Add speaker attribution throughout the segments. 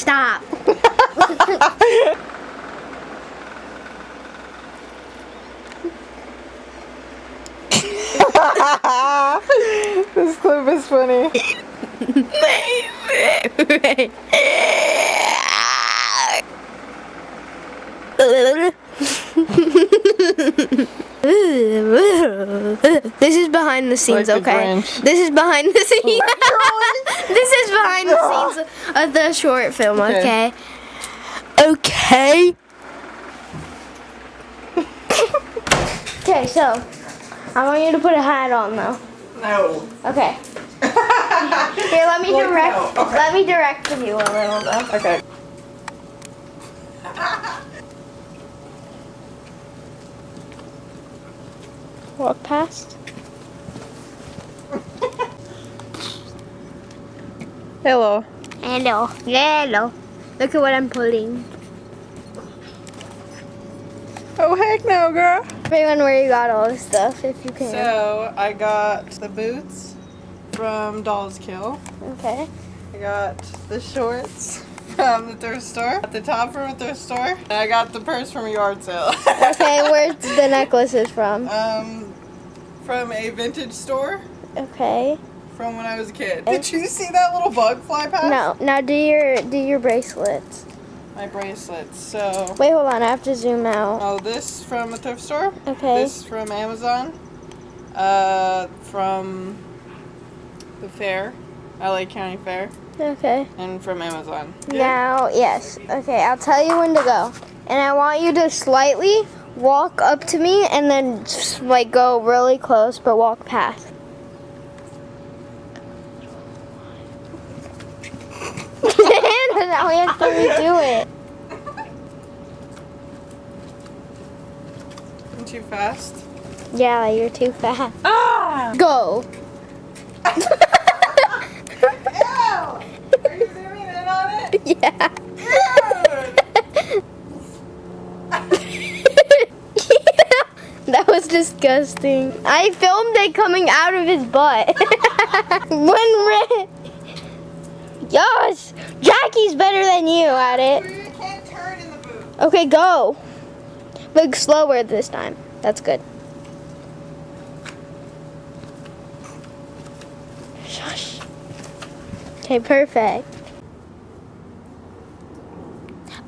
Speaker 1: stop.
Speaker 2: This clip is funny.
Speaker 1: This is behind the scenes,
Speaker 2: Like the
Speaker 1: okay?
Speaker 2: Grinch.
Speaker 1: This is behind the scenes. This is behind the scenes of the short film, okay? Okay. Okay, so I want you to put a hat on, though.
Speaker 2: No.
Speaker 1: Okay. Here, let me
Speaker 2: Like,
Speaker 1: direct.
Speaker 2: no. Okay.
Speaker 1: Let me direct you a little, though.
Speaker 2: Okay.
Speaker 1: Walk past.
Speaker 2: Hello.
Speaker 1: Hello. Hello. Look at what I'm putting.
Speaker 2: Oh heck no, girl.
Speaker 1: Everyone, where you got all this stuff, if you can.
Speaker 2: So I got the boots from Doll's Kill.
Speaker 1: Okay.
Speaker 2: I got the shorts from the thrift store. Got the top from a thrift store. And I got the purse from a yard sale.
Speaker 1: Okay, where's the necklaces from?
Speaker 2: From a vintage store
Speaker 1: Okay.
Speaker 2: from when I was a kid. Did you see that little bug fly past?
Speaker 1: No. Now do your bracelets.
Speaker 2: My bracelets. So.
Speaker 1: Wait, hold on. I have to zoom out.
Speaker 2: Oh, this from a thrift store.
Speaker 1: Okay.
Speaker 2: This from Amazon. From the fair, LA County Fair,
Speaker 1: Okay.
Speaker 2: and from Amazon.
Speaker 1: Now, yes. Okay, I'll tell you when to go. And I want you to slightly walk up to me and then just, like, go really close, but walk past. Now we have to redo it.
Speaker 2: I'm too fast.
Speaker 1: Yeah, you're too fast.
Speaker 2: Ah!
Speaker 1: Go.
Speaker 2: Ew! Are you zooming in on it?
Speaker 1: Yeah. That was disgusting. I filmed it coming out of his butt. Gosh, Jackie's better than you at it.
Speaker 2: You can't turn in the boot.
Speaker 1: Okay, go. But slower this time. That's good. Shush. Okay, perfect.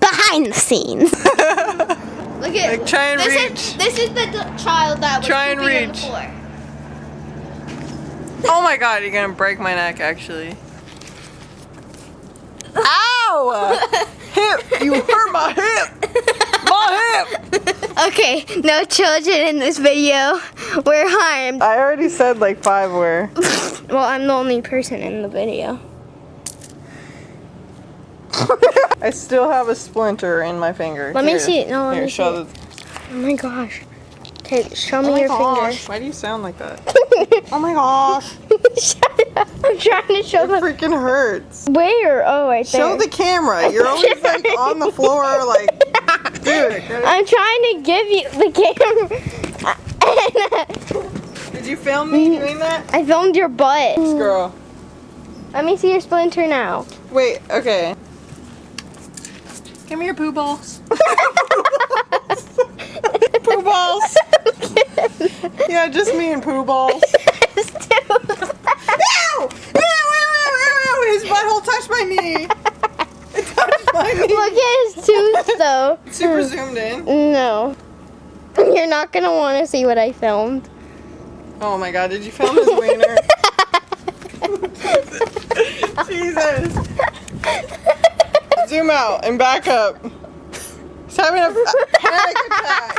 Speaker 1: Behind the scenes. Look at.
Speaker 2: Like, try and reach.
Speaker 1: This is the child that was
Speaker 2: Try and
Speaker 1: pooping on the
Speaker 2: reach.
Speaker 1: floor.
Speaker 2: Oh my god, you're gonna break my neck actually. Ow! Hip! You hurt my hip! My hip!
Speaker 1: Okay, no children in this video were harmed.
Speaker 2: I already said like 5 were.
Speaker 1: Well, I'm the only person in the video.
Speaker 2: I still have a splinter in my finger.
Speaker 1: Let me
Speaker 2: Here.
Speaker 1: see it. No, let
Speaker 2: Here,
Speaker 1: me see
Speaker 2: show
Speaker 1: it. Oh my gosh. Okay, show me
Speaker 2: Oh my
Speaker 1: your
Speaker 2: gosh.
Speaker 1: finger.
Speaker 2: Why do you sound like that? Oh my gosh.
Speaker 1: Shut up. I'm trying to show
Speaker 2: It
Speaker 1: them.
Speaker 2: freaking hurts.
Speaker 1: Where? Oh, right there.
Speaker 2: Show the camera. You're always like on the floor like, dude.
Speaker 1: I'm trying to give you the camera.
Speaker 2: Did you film me doing that?
Speaker 1: I filmed your butt.
Speaker 2: Girl.
Speaker 1: Let me see your splinter now.
Speaker 2: Wait, okay. Give me your poo balls. Poo balls. Yeah, just me and poo balls. Ew! Ew! Ew! Ew! His butthole touched my knee. It touched my knee.
Speaker 1: Look at his tooth though.
Speaker 2: Super zoomed in.
Speaker 1: No. You're not gonna want to see what I filmed.
Speaker 2: Oh my god, did you film his wiener? Jesus. Zoom out and back up. He's having a panic attack.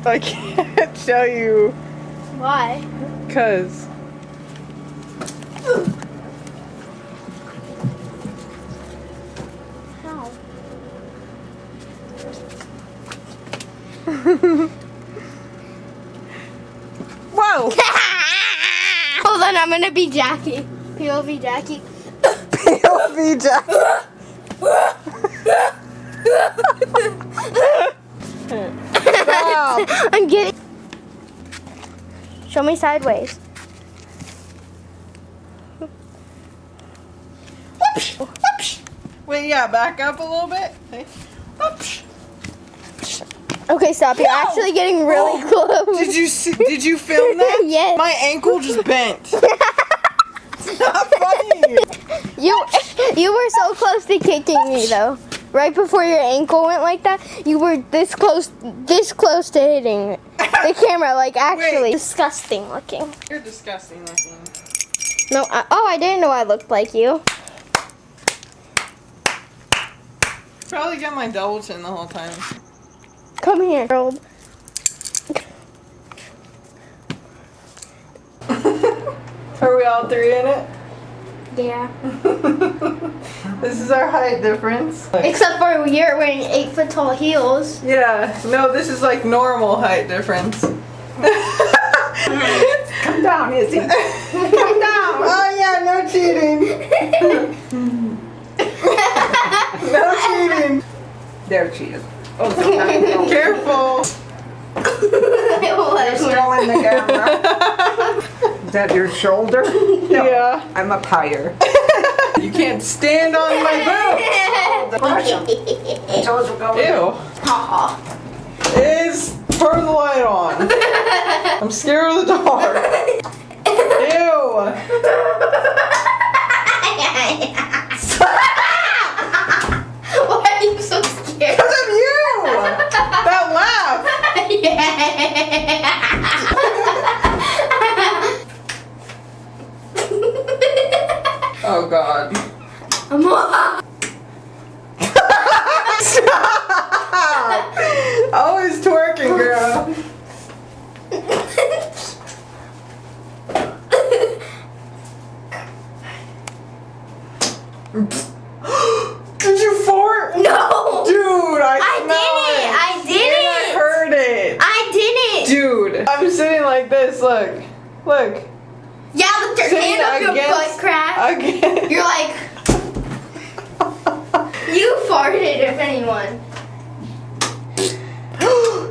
Speaker 2: I can't show you
Speaker 1: Why?
Speaker 2: because
Speaker 1: How?
Speaker 2: whoa.
Speaker 1: Hold on, I'm gonna be Jackie. POV Jackie.
Speaker 2: POV Jack. Stop.
Speaker 1: I'm getting. Show me sideways.
Speaker 2: Wait, yeah, back up a little bit. Okay.
Speaker 1: Okay, stop. You're actually getting really close.
Speaker 2: Did you film that?
Speaker 1: Yes.
Speaker 2: My ankle just bent. It's not funny.
Speaker 1: You were so close to kicking me though. Right before your ankle went like that, you were this close to hitting the camera. Like actually,
Speaker 2: Wait.
Speaker 1: disgusting looking.
Speaker 2: You're disgusting looking.
Speaker 1: No, I didn't know I looked like you.
Speaker 2: Probably got my double chin the whole time.
Speaker 1: Come here, Harold.
Speaker 2: Are we all three in it?
Speaker 1: Yeah.
Speaker 2: This is our height difference.
Speaker 1: Except for you're wearing 8 foot tall heels.
Speaker 2: Yeah, no, this is like normal height difference.
Speaker 3: Come down, Izzy. Come down.
Speaker 2: Oh yeah, no cheating. No cheating.
Speaker 3: There she is. Oh, so now
Speaker 2: Careful.
Speaker 3: you're still in the camera. Is that your shoulder? No,
Speaker 2: Yeah.
Speaker 3: I'm up higher.
Speaker 2: You can't stand on my boob.
Speaker 3: Toes will go.
Speaker 2: Ew. Is turn the light on. I'm scared of the dark. Ew.
Speaker 1: Why are you so scared?
Speaker 2: Because of you. That laugh. Oh God. Stop. Always twerking, girl. Did you fart?
Speaker 1: No.
Speaker 2: Dude, I
Speaker 1: didn't.
Speaker 2: And I heard it.
Speaker 1: I didn't.
Speaker 2: Dude, I'm sitting like this. Look. Look.
Speaker 1: Yeah, with your
Speaker 2: Sitting
Speaker 1: hand up your
Speaker 2: against-
Speaker 1: butt crack.
Speaker 2: Again.
Speaker 1: You're like, you farted, if anyone.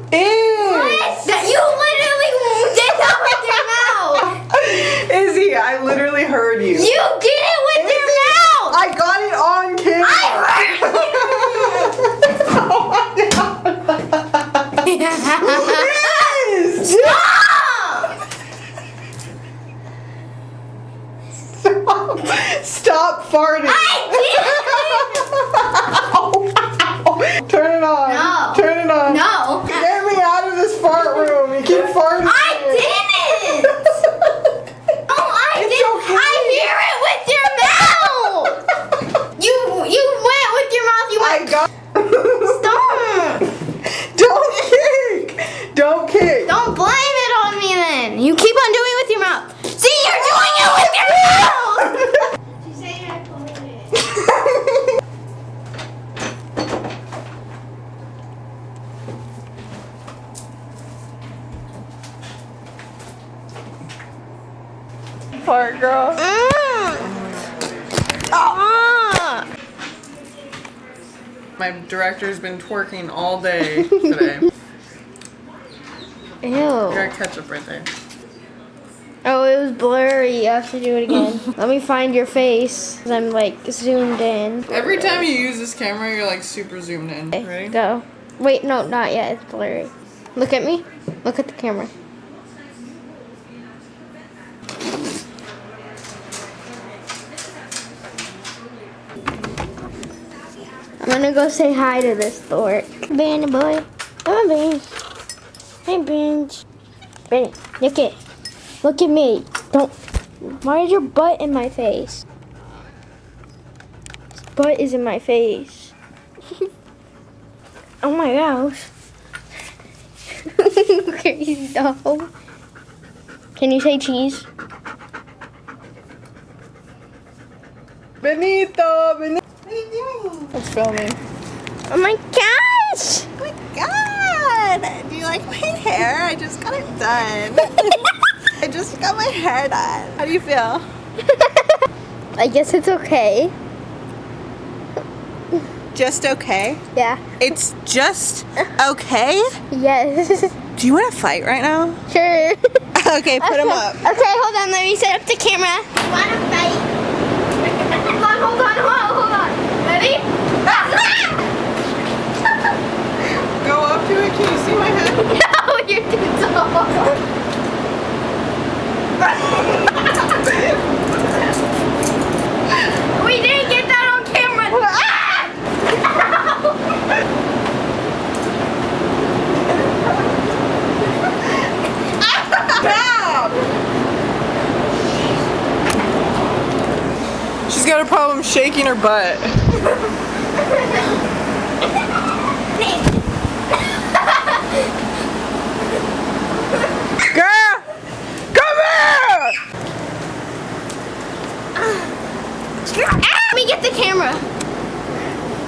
Speaker 2: Ew.
Speaker 1: That you literally did that with your mouth.
Speaker 2: Izzy, I literally heard you.
Speaker 1: You did it with your mouth.
Speaker 2: I got it on camera. Yes. Stop farting. Turn it on.
Speaker 1: No.
Speaker 2: Turn it on.
Speaker 1: No.
Speaker 2: Get me out of this fart room. You keep farting.
Speaker 1: I didn't. Oh, I didn't.
Speaker 2: okay.
Speaker 1: I hear it with your mouth. You went with your mouth. You
Speaker 2: I
Speaker 1: went.
Speaker 2: got.
Speaker 1: Stop.
Speaker 2: Don't kick. Don't kick.
Speaker 1: Don't blame it on me then. You keep on doing it with your mouth. See, you're doing it with your mouth. She's saying I told it.
Speaker 2: Fart girl. My director's been twerking all day today.
Speaker 1: Ew.
Speaker 2: Got ketchup right there.
Speaker 1: Oh, it was blurry. You have to do it again. Let me find your face. 'Cause I'm like zoomed in.
Speaker 2: Every time you use this camera, you're like super zoomed in.
Speaker 1: Okay,
Speaker 2: Ready?
Speaker 1: go. Wait, no, not yet. It's blurry. Look at me. Look at the camera. I'm gonna go say hi to this dork. Benny boy. Come on, Benny. Hey, Benji. Benny, look it. Look at me. Don't. Why is your butt in my face? His butt is in my face. Oh my gosh. Crazy dog. Can you say cheese?
Speaker 2: Benito, Benito. What are you doing? It's filming.
Speaker 1: Oh my gosh!
Speaker 4: Oh my god! Do you like my hair? I just got it done. I just got my hair done. How do you feel?
Speaker 1: I guess it's okay.
Speaker 4: Just okay?
Speaker 1: Yeah.
Speaker 4: It's just okay?
Speaker 1: Yes.
Speaker 4: Do you want to fight right now?
Speaker 1: Sure.
Speaker 4: Okay, put them up.
Speaker 1: Okay, hold on. Let me set up the camera. You want to fight? Hold on. Ready?
Speaker 2: Go up to it. Can you see my head?
Speaker 1: No, you're too tall. We didn't get that on camera.
Speaker 2: Stop! She's got a problem shaking her butt. Girl! Come here!
Speaker 1: Let me get the camera.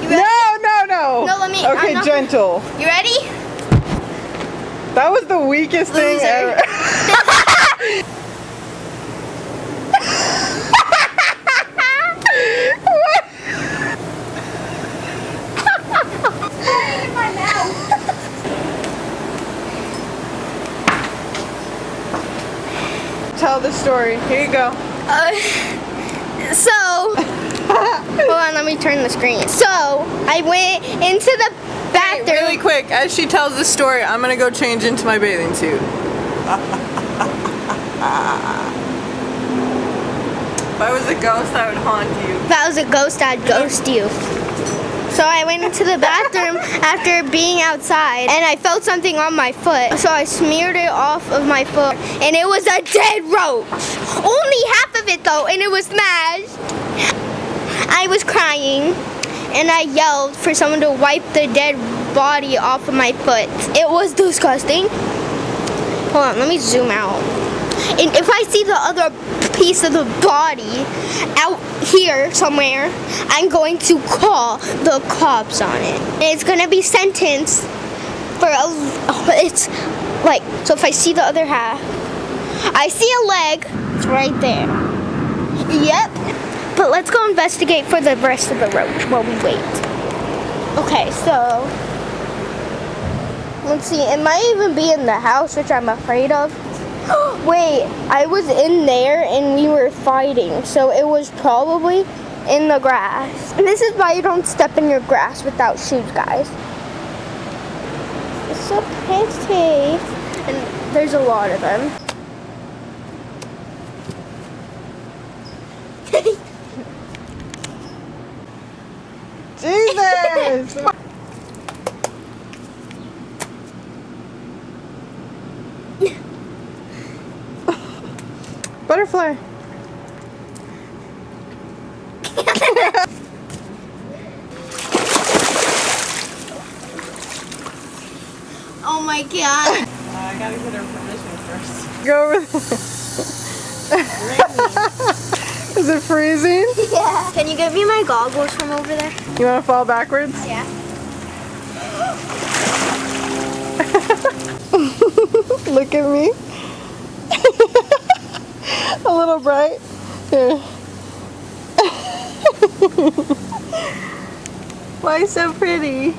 Speaker 1: You ready?
Speaker 2: No.
Speaker 1: No, let me-
Speaker 2: Okay,
Speaker 1: I'm not-
Speaker 2: gentle.
Speaker 1: You ready?
Speaker 2: That was the weakest thing
Speaker 1: Loser.
Speaker 2: ever. Tell the story. Here you go.
Speaker 1: So, hold on, let me turn the screen. So, I went into the bathroom.
Speaker 2: Really quick, as she tells the story, I'm gonna go change into my bathing suit. If I was a ghost, I would haunt you.
Speaker 1: If I was a ghost, I'd ghost you. So I went into the bathroom after being outside and I felt something on my foot. So I smeared it off of my foot and it was a dead roach. Only half of it though, and it was smashed. I was crying and I yelled for someone to wipe the dead body off of my foot. It was disgusting. Hold on, let me zoom out. And if I see the other piece of the body out here somewhere, I'm going to call the cops on it. And it's gonna be sentenced for it's like, so if I see the other half, I see a leg, it's right there. Yep. But let's go investigate for the rest of the roach while we wait. Okay, so let's see, it might even be in the house, which I'm afraid of. Wait, I was in there and we were fighting, so it was probably in the grass. And this is why you don't step in your grass without shoes, guys. It's so pretty. And there's a lot of them.
Speaker 2: Jesus! Butterfly.
Speaker 1: Oh my god.
Speaker 4: I gotta get her permission first.
Speaker 2: Go over there. Is it freezing?
Speaker 1: Yeah. Can you give me my goggles from over there?
Speaker 2: You want to fall backwards?
Speaker 1: Yeah.
Speaker 2: Look at me. A little bright. Here.
Speaker 4: Why so pretty?